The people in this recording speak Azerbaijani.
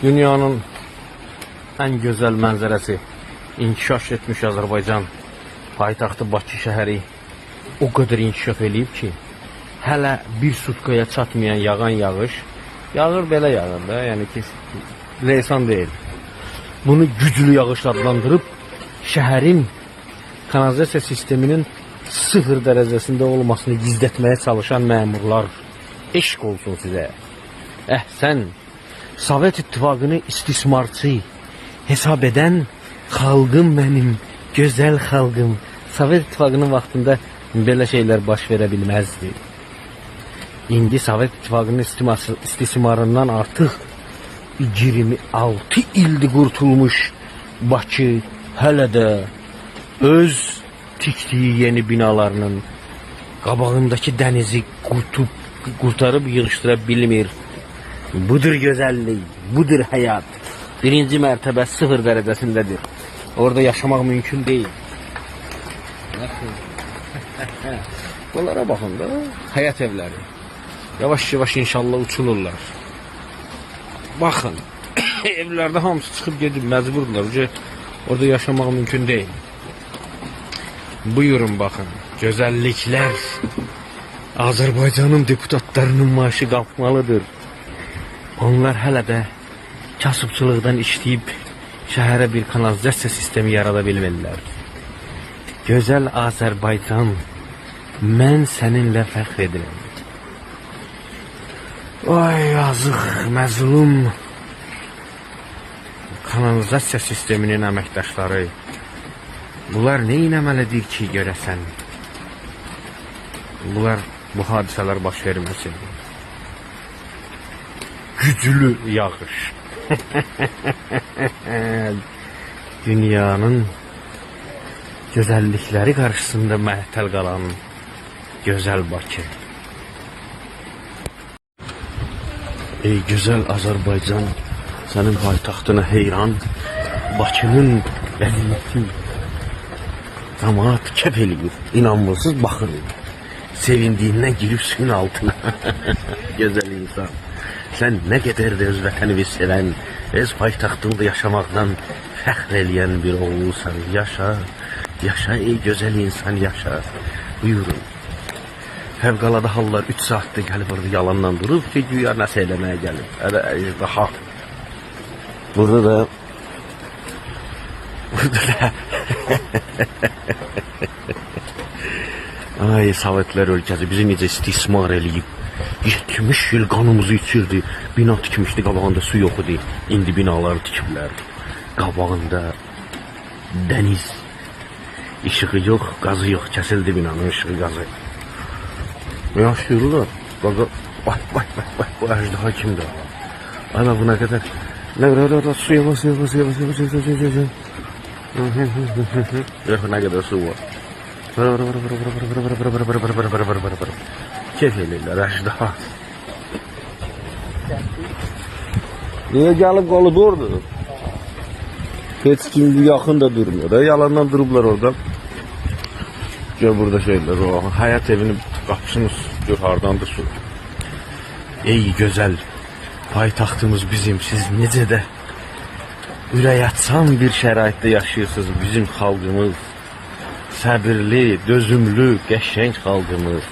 Dünyanın en güzel mənzərəsi inkişaf etmiş Azərbaycan paytaxtı Bakı şəhəri o qədər inkişaf eləyib ki, hələ bir sutkaya çatmayan yağan yağış yağır, belə yağır da, yəni ki, leysan deyil. Bunu güclü yağış adlandırıb şəhərin kanalizasiya sisteminin 0 dərəcəsində olmasını gizlətməyə çalışan məmurlar, eşq olsun sizə. Sən Sovet İttifaqını istismarçı hesab edən xalqım mənim, gözəl xalqım. Sovet İttifaqının vaxtında belə şeylər baş verə bilməzdi. İndi Sovet İttifaqının istismarından artıq 26 ildir qurtulmuş Bakı hələ də öz tikdiyi yeni binalarının qabağındakı dənizi qurtarıb yığışdıra bilmir. Budur gözəllik, budur həyat. Birinci mərtəbə 0 dərəcəsindədir. Orada yaşamaq mümkün deyil. Bunlara baxın da, həyat evləri. Yavaş-yavaş inşallah uçulurlar. Baxın, evlərdə hamısı çıxıb gedib, məcburdular. Orada yaşamaq mümkün deyil. Buyurun baxın, gözəlliklər. Azərbaycanın deputatlarının maaşı qalxmalıdır. Onlar hələ də kasıbçılıqdan işləyib şəhərə bir kanalizasiya sistemi yarada bilmirlər. Gözəl Azərbaycan, mən səninlə fəxr edirəm. Ay yazıq, məzlum kanalizasiya sisteminin əməkdaşları. Bunlar nə etməlidir ki, görəsən? Bunlar bu hadisələr baş verməsin. Güclü yağış. Dünyanın gözəllikləri qarşısında məhtəl qalan gözəl Bakı. Ey gözəl Azərbaycan, sənin paytaxtına heyran, Bakının vəziyyəti cəmaat kəf eləyir, inanmırsız baxın, sevindiyindən girib suyun altına. Gözəl insan, sən nə qədər də öz vətənini sevən, öz paytaxtında yaşamaqdan fəxr eləyən bir oğulsan. Yaşa, yaşa ey gözəl insan, yaşa. Buyurun. Fəvqəladə hallar 3 saatdir gəlib orada yalandan durub ki, güya nəsə eləməyə gəlib. Daha. Burada da ay Sovetlər ölkəsi bizi necə istismar eləyib. 70 yıl qanımızı içirdi. Bina tikmişdi, qabağında su yox idi. İndi binaları tikiblər. Qabağında dəniz. İşığı yox, qazı yox. Kəsildi binanın ışığı, qazı. Yaşayırlar. Bak, bu əjdaha kimdir? Ana buna qədər. Suya bas. Yox, nə qədər su var. Keyf eləyirlər, əjdaha. Niyə gəlib qalıb orada? Heç kim yaxın da durmuyor. Yalandan durublar orada. Gör burada şeylər, o həyat evinin qapısını gör, hardandır su. Ey gözəl paytaxtımız bizim, siz necə də ürək açan bir şəraitdə yaşayırsınız. Bizim xalqımız səbirli, dözümlü, qəşəng xalqımız.